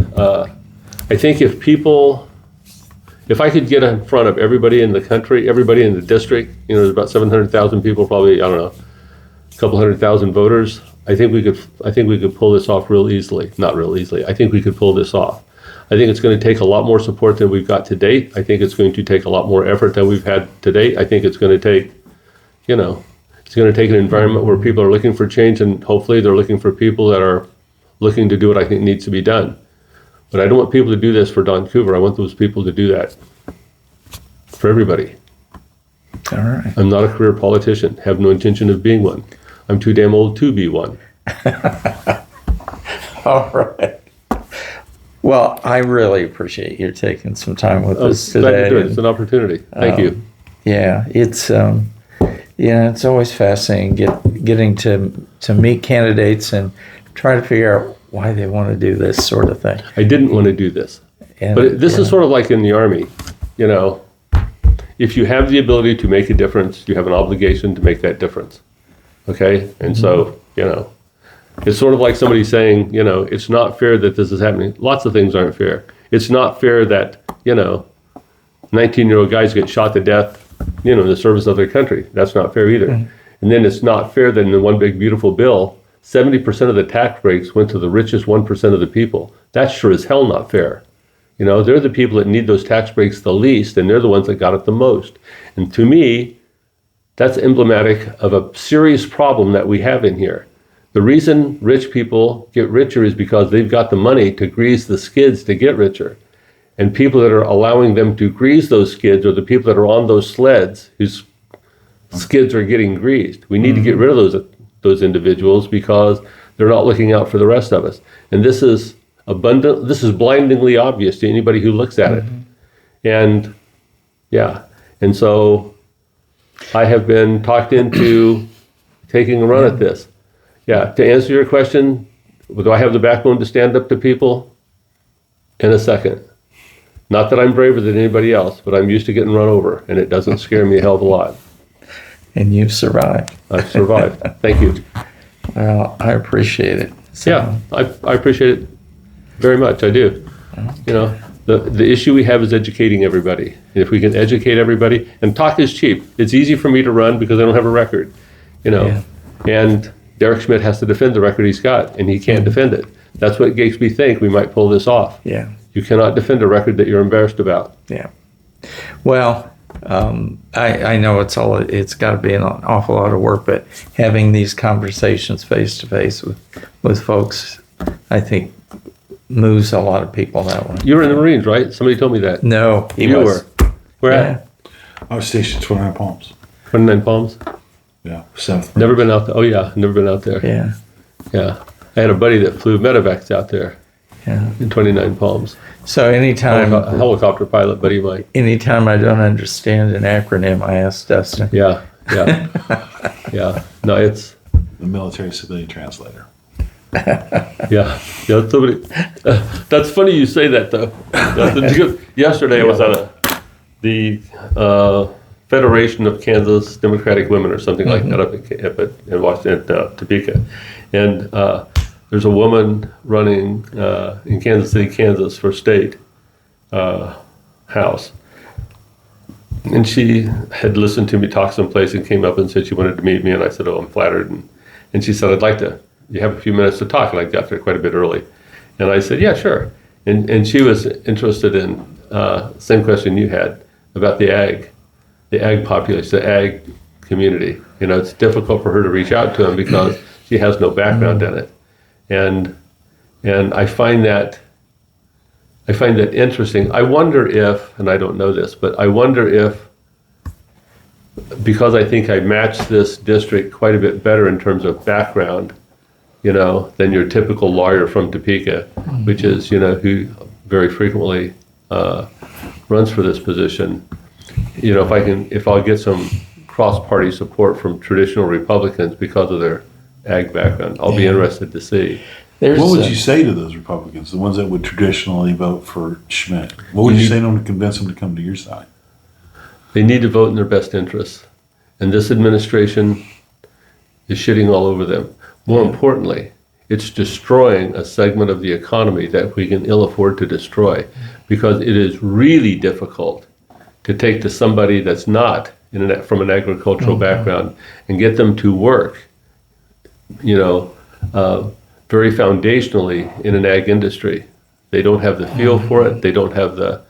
if I could get in front of everybody in the country, everybody in the district, there's about 700,000 people, probably, I don't know, a couple 100,000 voters. I think we could pull this off real easily. Not real easily. I think we could pull this off. I think it's going to take a lot more support than we've got to date. I think it's going to take a lot more effort than we've had to date. I think it's going to take, it's going to take an environment where people are looking for change, and hopefully they're looking for people that are looking to do what I think needs to be done. But I don't want people to do this for Don Coover. I want those people to do that for everybody. All right. I'm not a career politician. Have no intention of being one. I'm too damn old to be one. All right. Well, I really appreciate you taking some time with us Glad today. to do it. It's an opportunity. Thank you. Yeah, it's it's always fascinating getting to meet candidates and try to figure out why they want to do this sort of thing. I didn't want to do this. And, But this is sort of like in the Army. If you have the ability to make a difference, you have an obligation to make that difference. Okay? And so, it's sort of like somebody saying, it's not fair that this is happening. Lots of things aren't fair. It's not fair that, 19-year-old guys get shot to death, in the service of their country. That's not fair either. And then it's not fair that in the one big beautiful bill, 70% of the tax breaks went to the richest 1% of the people. That's sure as hell not fair. They're the people that need those tax breaks the least, and they're the ones that got it the most. And to me, that's emblematic of a serious problem that we have in here. The reason rich people get richer is because they've got the money to grease the skids to get richer. And people that are allowing them to grease those skids are the people that are on those sleds whose skids are getting greased. We need to get rid of those individuals because they're not looking out for the rest of us. And this is blindingly obvious to anybody who looks at it. And and so I have been talked into taking a run at this. Yeah, to answer your question, do I have the backbone to stand up to people? In a second. Not that I'm braver than anybody else, but I'm used to getting run over, and it doesn't scare me a hell of a lot. And you've survived. I've survived. Thank you. Well, I appreciate it. So, Yeah, I appreciate it very much. I do. You know, the issue we have is educating everybody. And if we can educate everybody, and talk is cheap. It's easy for me to run because I don't have a record, you know. Yeah. And Derek Schmidt has to defend the record he's got, and he can't defend it. That's what makes me think we might pull this off. Yeah. You cannot defend a record that you're embarrassed about. Yeah. Well, I know it's got to be an awful lot of work, but having these conversations face to face with folks, I think moves a lot of people that way. You were in the Marines, right? Somebody told me that. No, You were. Where at? I was stationed at 29 Palms. 29 Palms? Yeah, 7th. Never been out there. Oh, yeah. Never been out there. Yeah. Yeah. I had a buddy that flew medevacs out there Yeah. in 29 Palms. So anytime A helicopter pilot, buddy of mine. anytime I don't understand an acronym, I ask Dustin. Yeah. Yeah. Yeah. No, it's, The military civilian translator. yeah. Yeah. Somebody, that's funny you say that, though. Because yesterday I was on the Federation of Kansas Democratic Women or something like that up in Washington, Topeka. And there's a woman running in Kansas City, Kansas for state house. And she had listened to me talk someplace and came up and said she wanted to meet me. And I said, oh, I'm flattered. And she said, I'd like to, you have a few minutes to talk. And I got there quite a bit early. And I said, yeah, sure. And she was interested in same question you had about the ag population, the ag community. You know, it's difficult for her to reach out to them because she has no background in it. And I find that interesting. I wonder if, and I don't know this, but I wonder if, because I think I match this district quite a bit better in terms of background, you know, than your typical lawyer from Topeka, which is, you know, who very frequently runs for this position. You know, if I'll get some cross-party support from traditional Republicans because of their ag background, I'll be interested to see. There's What would you say to those Republicans, the ones that would traditionally vote for Schmidt? What would you say to them to convince them to come to your side? They need to vote in their best interests. And this administration is shitting all over them. More importantly, it's destroying a segment of the economy that we can ill afford to destroy, because it is really difficult to take to somebody that's not from an agricultural background and get them to work, you know, very foundationally in an ag industry. They don't have the feel for it. They don't have the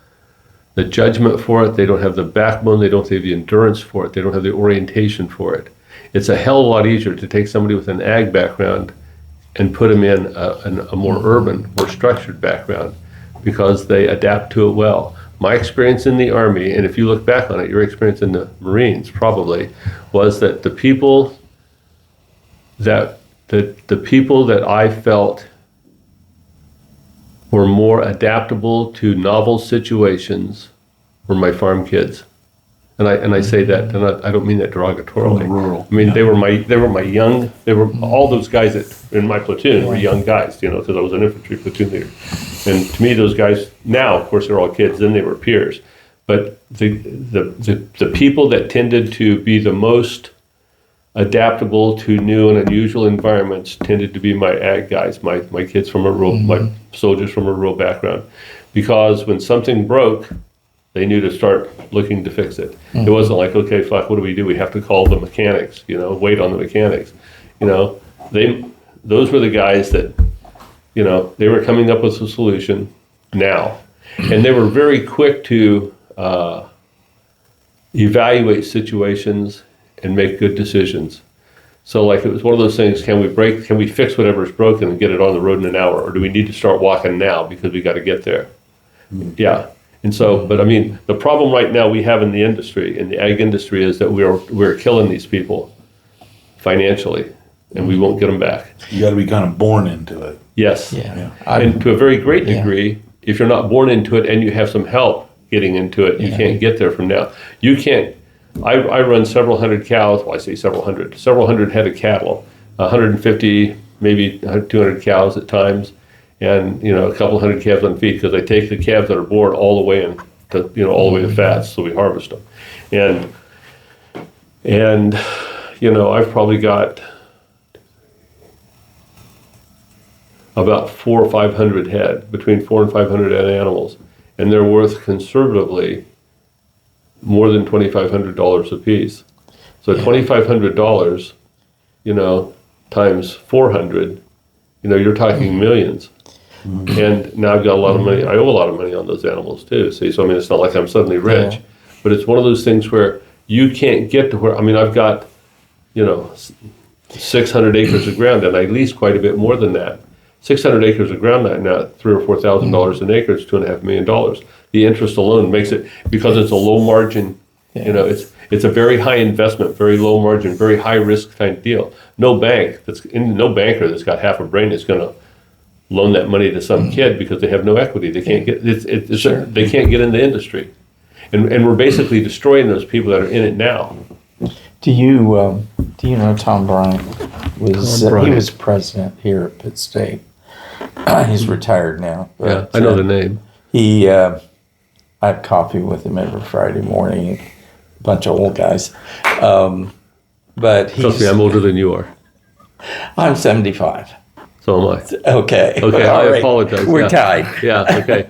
judgment for it. They don't have the backbone. They don't have the endurance for it. They don't have the orientation for it. It's a hell of a lot easier to take somebody with an ag background and put them in a more urban, more structured background, because they adapt to it well. My experience in the Army, and if you look back on it, your experience in the Marines probably, was that the people that I felt were more adaptable to novel situations were my farm kids. And I say that, and I don't mean that derogatorily. From the rural. I mean, they were all those guys that in my platoon were young guys, you know, because I was an infantry platoon leader. And to me, those guys now, of course, they're all kids. Then they were peers. But the people that tended to be the most adaptable to new and unusual environments tended to be my ag guys, my kids from a rural, my soldiers from a rural background, because when something broke, they knew to start looking to fix it. It wasn't like, okay, fuck, what do? We have to call the mechanics, you know, wait on the mechanics. You know, those were the guys that, you know, they were coming up with a solution now. And they were very quick to evaluate situations and make good decisions. So like, it was one of those things, can we fix whatever is broken and get it on the road in an hour? Or do we need to start walking now because we got to get there? Yeah. And so, but I mean, the problem right now we have in the industry, in the ag industry, is that we're killing these people financially, and we won't get them back. You got to be kind of born into it. Yes. Yeah. And to a very great degree, if you're not born into it and you have some help getting into it, you can't get there from now. You can't. I run several hundred cows. Well, I say several hundred head of cattle 150, maybe 200 cows at times, and a couple hundred calves on feed, because I take the calves that are born all the way all the way to fats, so we harvest them, and I've probably got about 400 or 500 head, between 400 and 500 head animals, and they're worth conservatively more than $2,500 a piece. So $2,500, times 400, you're talking millions. And now I've got a lot of money. I owe a lot of money on those animals too. See, so it's not like I'm suddenly rich, but it's one of those things where you can't get to where. I've got 600 acres of ground, and I lease quite a bit more than that. 600 acres of ground now, $3,000 or $4,000 an acre, it's $2.5 million. The interest alone makes it, because it's a low margin. It's a very high investment, very low margin, very high risk kind of deal. No banker that's got half a brain is going to loan that money to some kid because they have no equity. They can't get they can't get in the industry, and we're basically destroying those people that are in it now. Do you know Tom Bryant? He was president here at Pitt State. He's retired now. But, yeah, I know the name. I have coffee with him every Friday morning. A bunch of old guys, but Trust me, I'm older than you are. I'm 75. So am I. Okay. Okay, All I right. apologize. We're tied. Yeah, okay.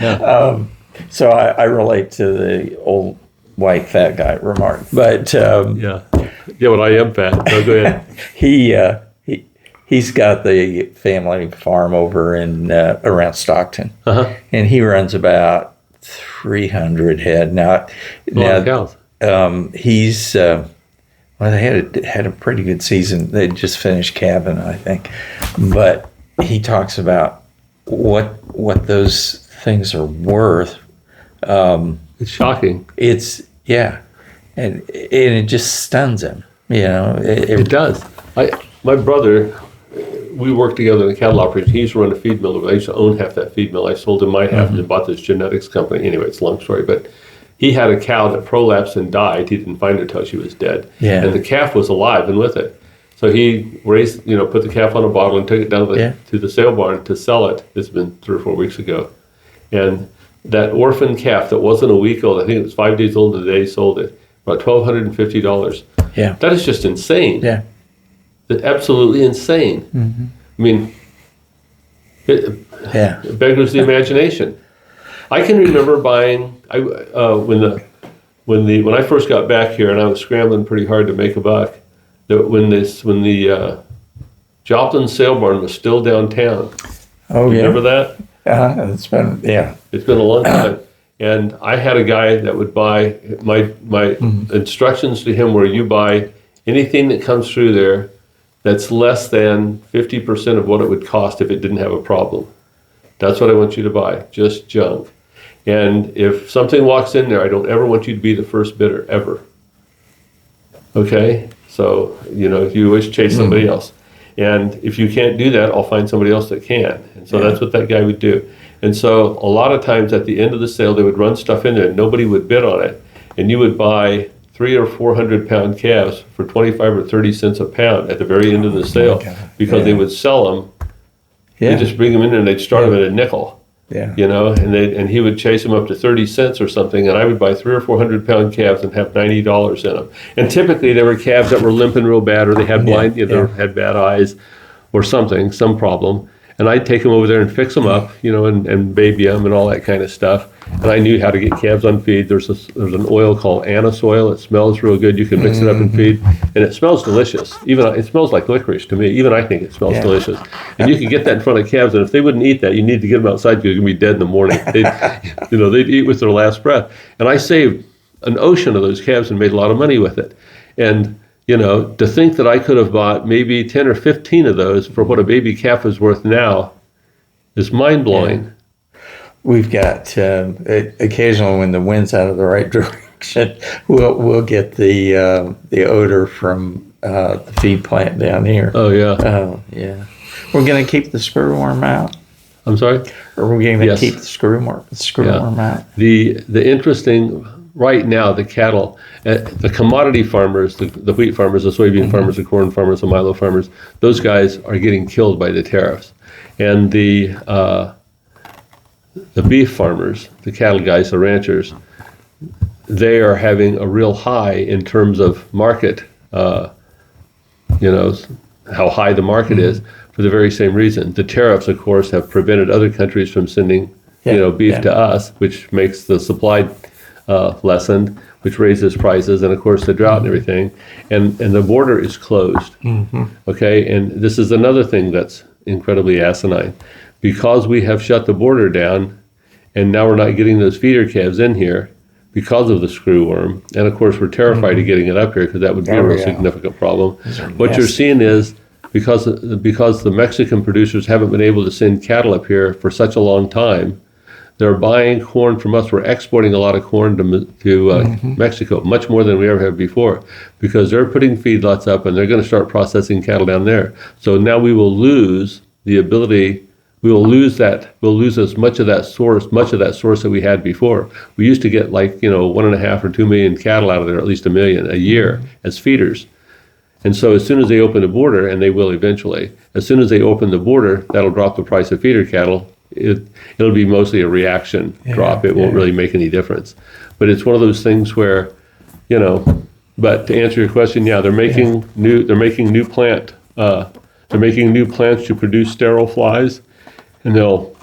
Yeah. So I relate to the old white fat guy remark. But Yeah, but I am fat. So go ahead. He's got the family farm over in around Stockton, and he runs about 300 head now. Cows. He's they had a pretty good season. They just finished calving, I think, but he talks about what those things are worth. It's shocking. And it just stuns him. It does. My brother, we worked together in a cattle operation. He used to run a feed mill. I used to own half that feed mill. I sold him my half and bought this genetics company. Anyway, it's a long story, but he had a cow that prolapsed and died. He didn't find her till she was dead. Yeah. And the calf was alive and with it. So he raised, put the calf on a bottle and took it down to the sale barn to sell it. This has been 3 or 4 weeks ago. And that orphan calf that wasn't a week old, I think it was 5 days old the day he sold it, about $1,250. Yeah. That is just insane. Yeah. Absolutely insane. Mm-hmm. I mean, it beggars the imagination. I can remember buying when I first got back here, and I was scrambling pretty hard to make a buck. When the Joplin sale barn was still downtown. Oh, yeah. Remember that? It's been a long time. And I had a guy that would buy my instructions to him were, you buy anything that comes through there that's less than 50% of what it would cost if it didn't have a problem. That's what I want you to buy, just junk. And if something walks in there, I don't ever want you to be the first bidder, ever. Okay? So, you always chase somebody else. And if you can't do that, I'll find somebody else that can. And so that's what that guy would do. And so a lot of times at the end of the sale, they would run stuff in there and nobody would bid on it. And you would buy 300 or 400 pound calves for 25 or 30 cents a pound at the very end of the sale because they would sell them. Yeah. They'd just bring them in and they'd start them at a nickel. Yeah. And he would chase them up to 30 cents or something, and I would buy 300 or 400 pound calves and have $90 in them. And typically they were calves that were limping real bad, or they had had bad eyes, or something, some problem. And I'd take them over there and fix them up, and baby them and all that kind of stuff. And I knew how to get calves on feed. There's an oil called anise oil. It smells real good. You can mix it up in feed, and it smells delicious. It smells like licorice to me. Even I think it smells delicious. And you can get that in front of calves, and if they wouldn't eat that, you need to get them outside because they're going to be dead in the morning. They'd eat with their last breath. And I saved an ocean of those calves and made a lot of money with it. And to think that I could have bought maybe 10 or 15 of those for what a baby calf is worth now is mind-blowing. Yeah. We've got occasionally when the wind's out of the right direction, we'll get the odor from the feed plant down here. Oh yeah. Oh yeah. We're going to keep the screwworm out. I'm sorry? Or we're going to keep the screwworm out. The interesting right now the cattle, the commodity farmers, the wheat farmers, the soybean farmers, the corn farmers, the milo farmers, those guys are getting killed by the tariffs. And the beef farmers, the cattle guys, the ranchers, they are having a real high in terms of market, how high the market is for the very same reason. The tariffs, of course, have prevented other countries from sending, beef to us, which makes the supply lessened, which raises prices, and of course the drought and everything. And the border is closed. Okay, and this is another thing that's incredibly asinine. Because we have shut the border down, and now we're not getting those feeder calves in here because of the screwworm. And of course, we're terrified of getting it up here because that would be a real significant problem. What you're seeing is because the Mexican producers haven't been able to send cattle up here for such a long time, they're buying corn from us. We're exporting a lot of corn to Mexico, much more than we ever have before, because they're putting feedlots up and they're going to start processing cattle down there. So now we will lose the ability. We will lose that. We'll lose as much of that source that we had before. We used to get 1.5 or 2 million cattle out of there, at least 1 million a year as feeders. And so as soon as they open the border, and they will eventually, as soon as they open the border, that'll drop the price of feeder cattle. It'll be mostly a reaction drop. It won't really make any difference. But it's one of those things where, but to answer your question, they're making new plants to produce sterile flies, and they'll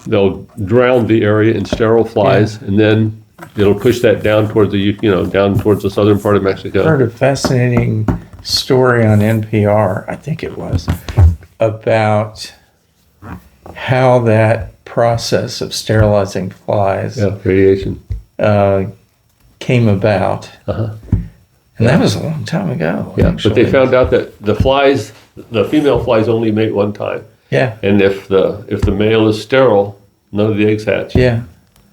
drown the area in sterile flies, and then it'll push that down towards the southern part of Mexico. I heard a fascinating story on NPR, I think it was, about how that process of sterilizing flies Radiation came about. And that was a long time ago. But they found out that the female flies only mate one time. Yeah. And if the male is sterile, none of the eggs hatch. Yeah.